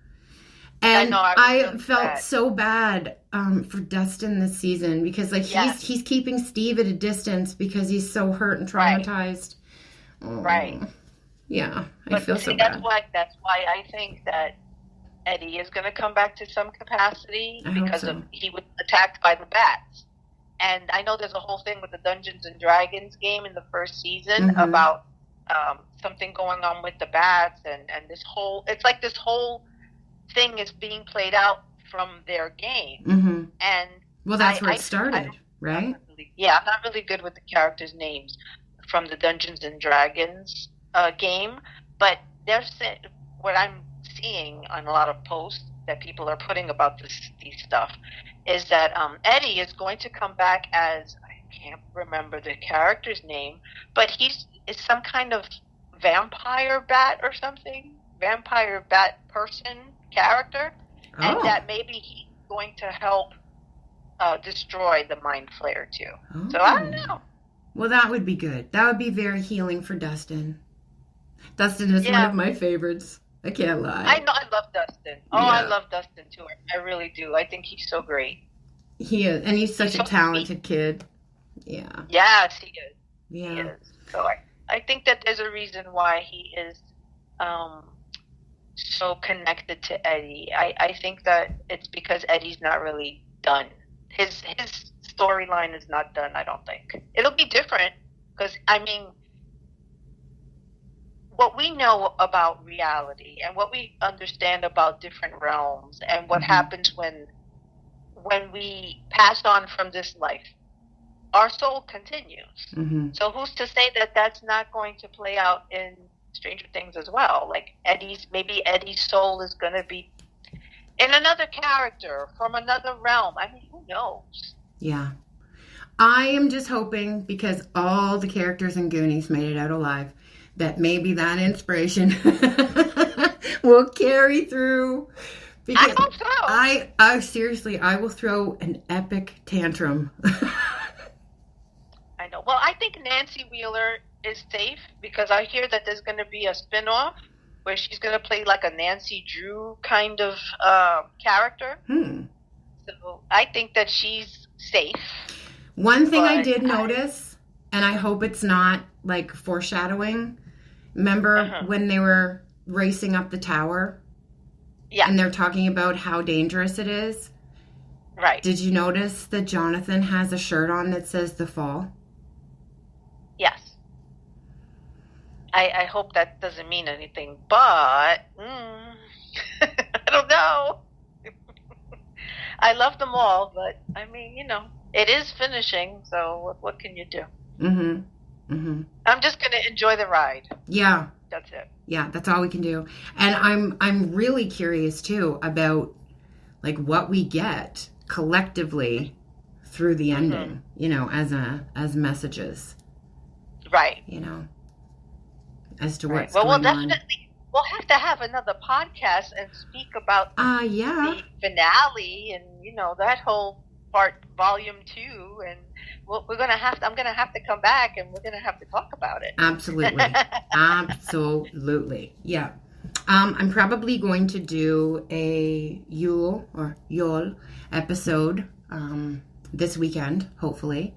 And I felt so bad for Dustin this season because he's keeping Steve at a distance because he's so hurt and traumatized.
Right.
Yeah, I feel so bad.
That's why I think that Eddie is going to come back to some capacity because he was attacked by the bats. And I know there's a whole thing with the Dungeons and Dragons game in the first season about something going on with the bats and this whole thing is being played out from their game. And
that's where it started, right?
I'm not really good with the characters' names from the Dungeons and Dragons game, but what I'm seeing on a lot of posts that people are putting about these stuff is that Eddie is going to come back as, I can't remember the character's name, but is some kind of vampire bat or something, vampire bat person character, and that maybe he's going to help destroy the Mind Flayer too. So I don't know.
Well, that would be good. That would be very healing for Dustin. Dustin is one of my favorites. I can't lie.
I know. I love Dustin. I love Dustin too. I really do. I think he's so great.
He is, and he's such a talented kid. Yeah.
Yes, he is.
Yeah.
He is. So I think that there's a reason why he is so connected to Eddie. I think that it's because Eddie's not really done. His storyline is not done, I don't think. It'll be different because, what we know about reality and what we understand about different realms and what happens when we pass on from this life, our soul continues. So who's to say that that's not going to play out in Stranger Things as well? Like maybe Eddie's soul is going to be in another character from another realm. Who knows?
Yeah. I am just hoping, because all the characters in Goonies made it out alive, that maybe that inspiration will carry through. Because
I hope so.
I seriously, I will throw an epic tantrum.
I know. Well, I think Nancy Wheeler is safe because I hear that there's going to be a spinoff where she's going to play like a Nancy Drew kind of character. So I think that she's safe.
One thing I did notice, and I hope it's not like foreshadowing. Remember when they were racing up the tower?
Yeah.
And they're talking about how dangerous it is?
Right.
Did you notice that Jonathan has a shirt on that says The Fall?
Yes. I hope that doesn't mean anything, but I don't know. I love them all, but I mean, it is finishing, so what can you do? I'm just going to enjoy the ride.
Yeah.
That's it.
Yeah, that's all we can do. And I'm really curious too about like what we get collectively through the ending, as messages.
Right.
As to what's
well,
going
we'll
on.
definitely we'll have to have another podcast and speak about the finale and that whole part, volume 2, and I'm gonna have to come back and we're gonna have to talk about it.
Absolutely. Absolutely. Yeah. I'm probably going to do a Yule episode this weekend, hopefully.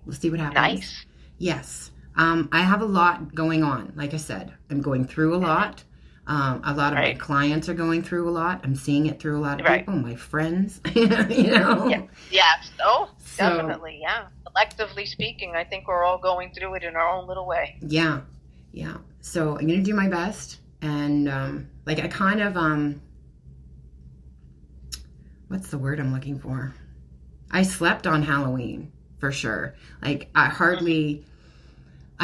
We'll see what happens.
Nice.
Yes. I have a lot going on. Like I said, I'm going through a lot. A lot of my clients are going through a lot. I'm seeing it through a lot of people, my friends,
Yeah. Oh, definitely. Yeah. Collectively speaking, I think we're all going through it in our own little way.
Yeah. Yeah. So I'm going to do my best. And, I kind of, what's the word I'm looking for? I slept on Halloween for sure. Like I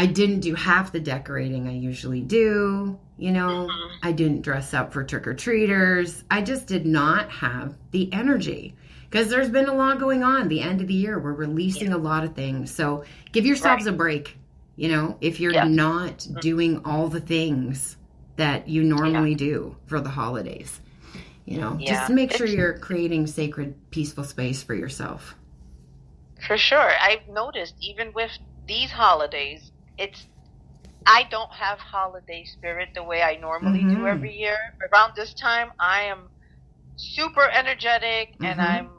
didn't do half the decorating I usually do. I didn't dress up for trick-or-treaters. I just did not have the energy because there's been a lot going on the end of the year. We're releasing a lot of things. So give yourselves a break, if you're not doing all the things that you normally do for the holidays, just make sure you're creating sacred, peaceful space for yourself.
For sure. I've noticed even with these holidays, I don't have holiday spirit the way I normally do every year. Around this time, I am super energetic, and I'm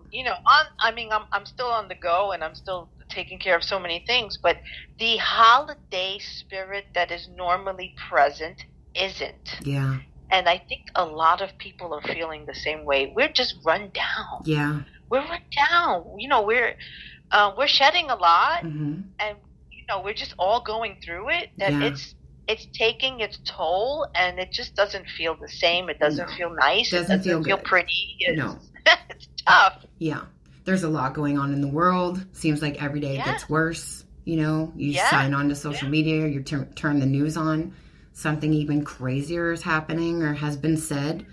still on the go, and I'm still taking care of so many things. But the holiday spirit that is normally present isn't.
Yeah.
And I think a lot of people are feeling the same way. We're just run down.
Yeah.
We're run down. We're shedding a lot, and we're just all going through it. And it's taking its toll, and it just doesn't feel the same. It doesn't feel nice. It doesn't feel pretty. It's tough.
Yeah. There's a lot going on in the world. Seems like every day it gets worse. You sign on to social media, you turn the news on. Something even crazier is happening or has been said.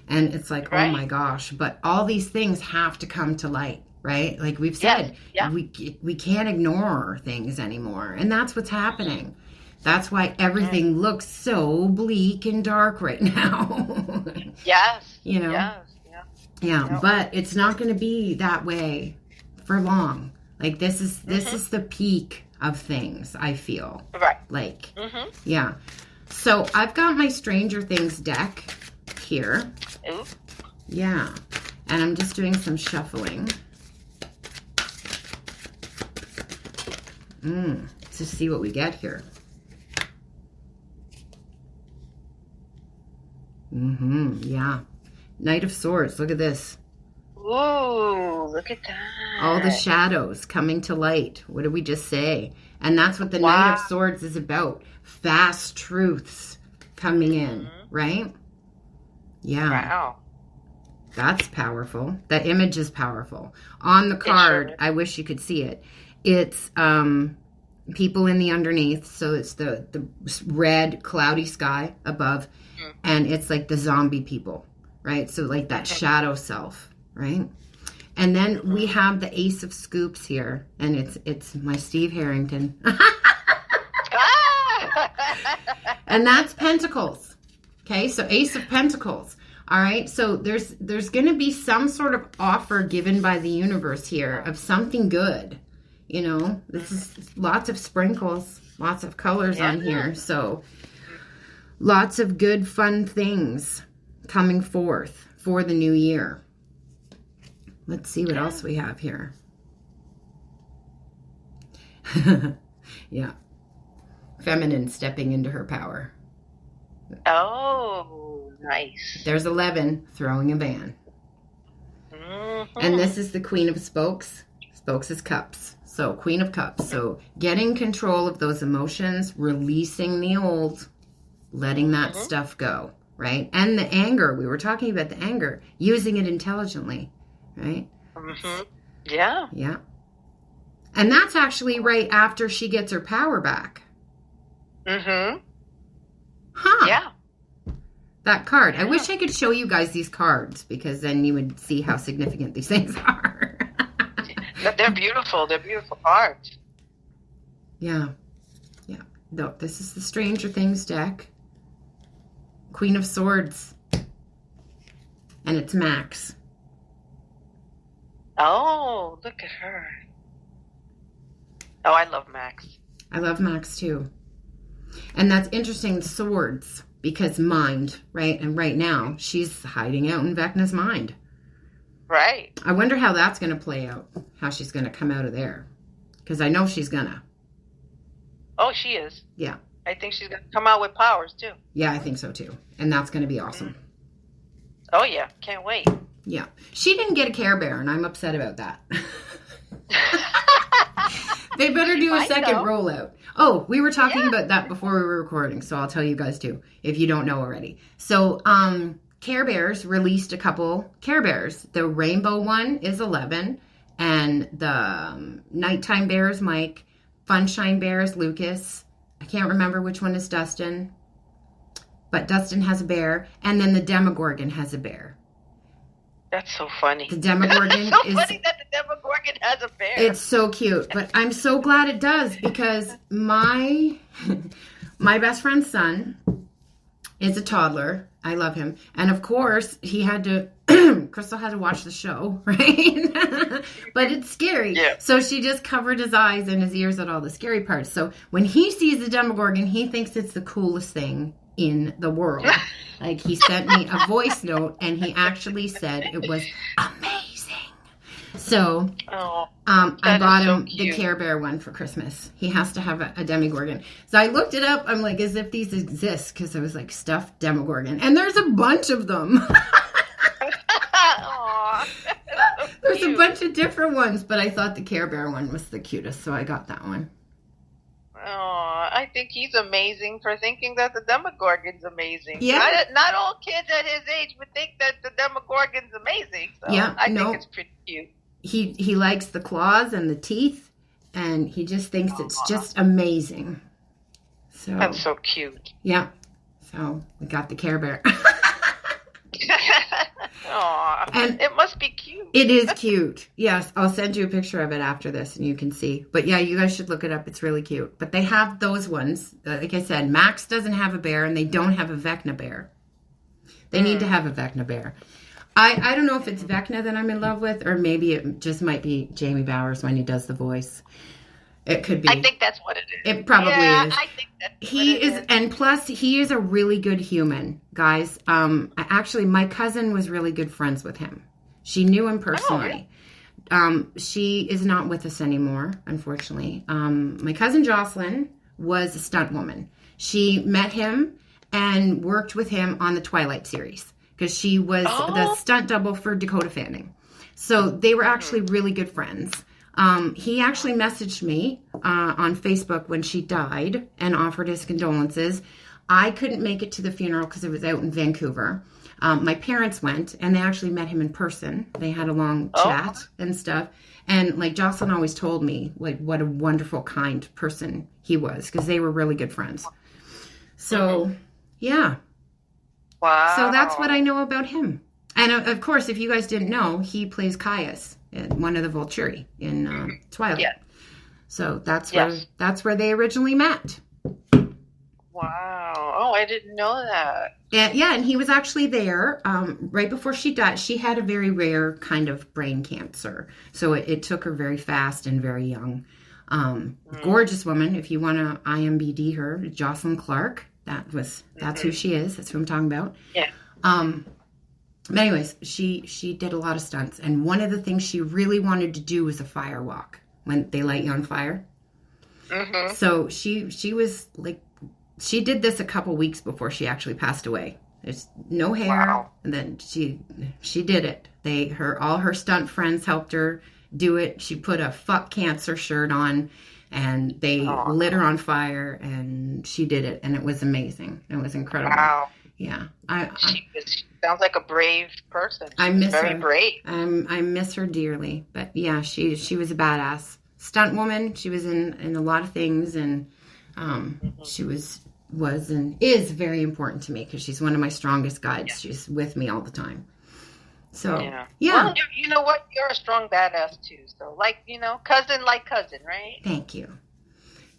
And it's like, oh my gosh. But all these things have to come to light. Right? Like we've said, we can't ignore things anymore. And that's what's happening. That's why everything looks so bleak and dark right now.
Yes.
Yeah, but it's not going to be that way for long. Like this is the peak of things, I feel.
Right.
Like, yeah. So I've got my Stranger Things deck here.
Ooh.
Yeah. And I'm just doing some shuffling. To see what we get here. Yeah. Knight of Swords. Look at this.
Ooh, look at that.
All the shadows coming to light. What did we just say? And that's what the Knight of Swords is about. Fast truths coming in, right? Yeah.
Wow.
That's powerful. That image is powerful. On the card, I wish you could see it. It's people in the underneath. So it's the red cloudy sky above. And it's like the zombie people, right? So like that shadow self, right? And then we have the Ace of Scoops here. And it's my Steve Harrington. And that's Pentacles. Okay, so Ace of Pentacles. All right, so there's going to be some sort of offer given by the universe here of something good. This is lots of sprinkles, lots of colors on here. So Lots of good, fun things coming forth for the new year. Let's see what else we have here. Yeah. Feminine stepping into her power.
Oh, nice.
There's 11 throwing a van.
Mm-hmm.
And this is the Queen of Spokes. Spokes is cups. So Queen of Cups. So getting control of those emotions, releasing the old, letting that stuff go, right? And the anger. We were talking about the anger. Using it intelligently, right?
Mm-hmm. Yeah.
Yeah. And that's actually right after she gets her power back.
Mm-hmm.
Huh.
Yeah.
That card. I wish I could show you guys these cards because then you would see how significant these things are.
They're beautiful. They're beautiful cards.
Yeah. Yeah. No, this is the Stranger Things deck. Queen of Swords. And it's Max.
Oh, look at her. Oh, I love Max.
I love Max too. And that's interesting, swords, because mind, right? And right now, she's hiding out in Vecna's mind.
Right.
I wonder how that's going to play out, how she's going to come out of there. Because I know she's going to.
Oh, she is.
Yeah.
I think she's going to come out with powers, too.
Yeah, I think so too. And that's going to be awesome.
Oh, yeah. Can't wait.
Yeah. She didn't get a Care Bear, and I'm upset about that. They better do a second rollout. Oh, we were talking about that before we were recording, so I'll tell you guys too, if you don't know already. So, Care Bears released a couple Care Bears. The rainbow one is 11, and the nighttime bear is Mike. Funshine bear is Lucas. I can't remember which one is Dustin, but Dustin has a bear, and then the Demogorgon has a bear.
That's so funny.
The Demogorgon
it's so funny that the Demogorgon has a bear.
It's so cute, but I'm so glad it does because my best friend's son is a toddler. I love him. And of course, he had to, Crystal had to watch the show, right? But it's scary.
Yeah.
So she just covered his eyes and his ears at all the scary parts. So when he sees the Demogorgon, he thinks it's the coolest thing in the world. Like, he sent me a voice note and he actually said it was amazing. So I bought him the Care Bear one for Christmas. He has to have a Demogorgon. So I looked it up. I'm like, as if these exist, because I was like, stuffed Demogorgon. And there's a bunch of them. There's a bunch of different ones, but I thought the Care Bear one was the cutest, so I got that one.
Oh, I think he's amazing for thinking that the Demogorgon's amazing.
Yeah.
Not all kids at his age would think that the Demogorgon's amazing. So
yeah,
I think it's pretty cute.
He likes the claws and the teeth, and he just thinks it's just amazing. So
that's so cute.
Yeah. So we got the Care Bear.
Aw, and it must be cute.
It is cute. Yes, I'll send you a picture of it after this and you can see. But yeah, you guys should look it up. It's really cute. But they have those ones. Like I said, Max doesn't have a bear and they don't have a Vecna bear. They need to have a Vecna bear. I don't know if it's Vecna that I'm in love with, or maybe it just might be Jamie Bowers when he does the voice. It could be.
I think that's what it is.
It probably is.
I think that's
he
what it is.
And plus he is a really good human, guys. Actually, my cousin was really good friends with him. She knew him personally. She is not with us anymore, unfortunately. My cousin Jocelyn was a stunt woman. She met him and worked with him on the Twilight series because she was the stunt double for Dakota Fanning. So they were actually really good friends. He actually messaged me on Facebook when she died and offered his condolences. I couldn't make it to the funeral because it was out in Vancouver. My parents went, and they actually met him in person. They had a long chat and stuff. And, like, Jocelyn always told me, like, what a wonderful, kind person he was because they were really good friends. So, yeah.
Wow.
So that's what I know about him. And, of course, if you guys didn't know, he plays Caius, one of the Volturi in Twilight. Yeah. So that's where they originally met.
Wow. Oh, I didn't know that.
And he was actually there right before she died. She had a very rare kind of brain cancer. So it took her very fast and very young. Gorgeous woman. If you want to IMBD her, Jocelyn Clark. That's who she is. That's who I'm talking about.
Yeah.
But anyways, she did a lot of stunts, and one of the things she really wanted to do was a fire walk when they light you on fire.
Mm-hmm.
So she was like, she did this a couple weeks before she actually passed away. There's no hair,
Wow.
and then she did it. All her stunt friends helped her do it. She put a "fuck cancer" shirt on, and they lit her on fire, and she did it, and it was amazing. It was incredible.
Wow.
Yeah,
She sounds like a brave person.
I miss
very
her.
Brave.
I miss her dearly. But yeah, she was a badass stunt woman. She was in a lot of things, and she was and is very important to me because she's one of my strongest guides. Yeah. She's with me all the time. So yeah.
Well, you know what? You're a strong badass too. So cousin like cousin, right?
Thank you.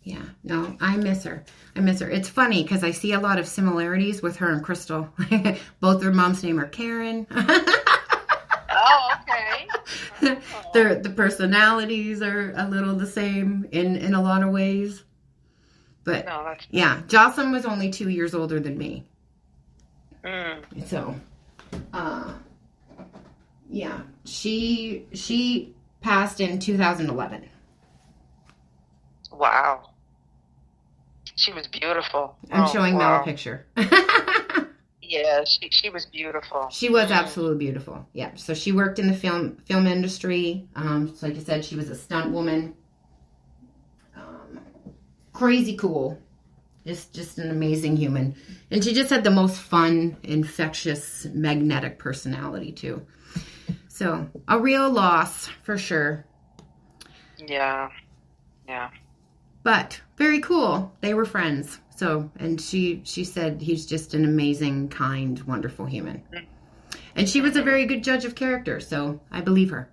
Yeah, no, I miss her. It's funny because I see a lot of similarities with her and Crystal. Both their mom's name are Karen.
Oh, okay.
The personalities are a little the same in a lot of ways. But yeah, Jocelyn was only 2 years older than me. So, yeah, she passed in 2011.
Wow. She was beautiful.
I'm showing Mel a picture.
Yeah, she was beautiful.
She was absolutely beautiful. Yeah. So she worked in the film industry. So like I said, she was a stunt woman. Crazy cool. Just an amazing human. And she just had the most fun, infectious, magnetic personality too. So a real loss for sure.
Yeah. Yeah.
But very cool. They were friends. So, and she said he's just an amazing, kind, wonderful human. And she was a very good judge of character, so I believe her.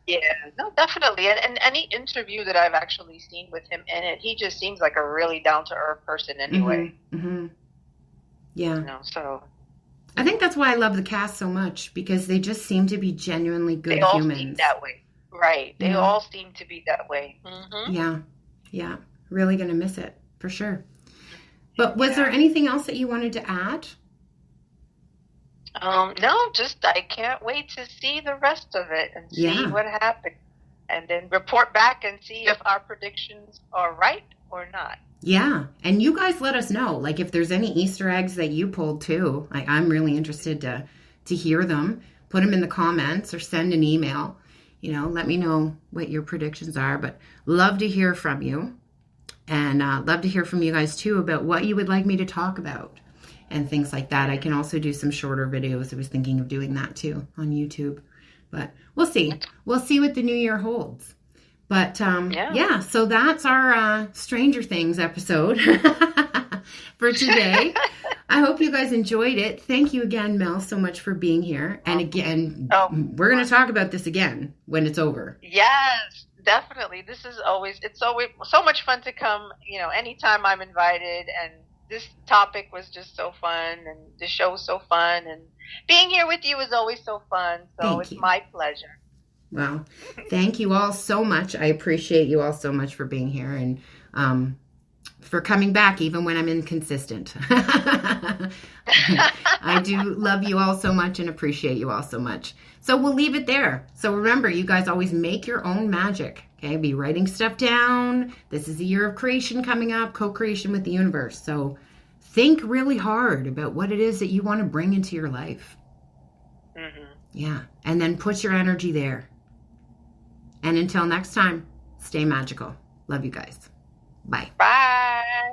Yeah, no, definitely. And any interview that I've actually seen with him in it, he just seems like a really down-to-earth person anyway.
Mm-hmm. Yeah.
So
I think that's why I love the cast so much, because they just seem to be genuinely good humans.
They all seem that way. Right. They all seem to be that way. Mm-hmm.
Yeah. Yeah. Really going to miss it, for sure. But was there anything else that you wanted to add?
No, just I can't wait to see the rest of it and see what happened. And then report back and see if our predictions are right or not. Yeah.
And you guys let us know, like, if there's any Easter eggs that you pulled too. I'm really interested to hear them. Put them in the comments or send an email. Let me know what your predictions are. But love to hear from you. And love to hear from you guys too about what you would like me to talk about and things like that. I can also do some shorter videos. I was thinking of doing that too on YouTube. But we'll see. We'll see what the new year holds. But so that's our Stranger Things episode for today. I hope you guys enjoyed it. Thank you again, Mel, so much for being here. And again, we're going to talk about this again when it's over.
Yes, definitely. It's always so much fun to come, anytime I'm invited. And this topic was just so fun, and the show was so fun. And being here with you is always so fun. So it's my pleasure.
Well, thank you all so much. I appreciate you all so much for being here and for coming back even when I'm inconsistent. I do love you all so much and appreciate you all so much. So we'll leave it there. So remember, you guys always make your own magic. Okay, be writing stuff down. This is a year of creation coming up, co-creation with the universe. So think really hard about what it is that you want to bring into your life. Mm-hmm. Yeah, and then put your energy there. And until next time, stay magical. Love you guys. Bye.
Bye.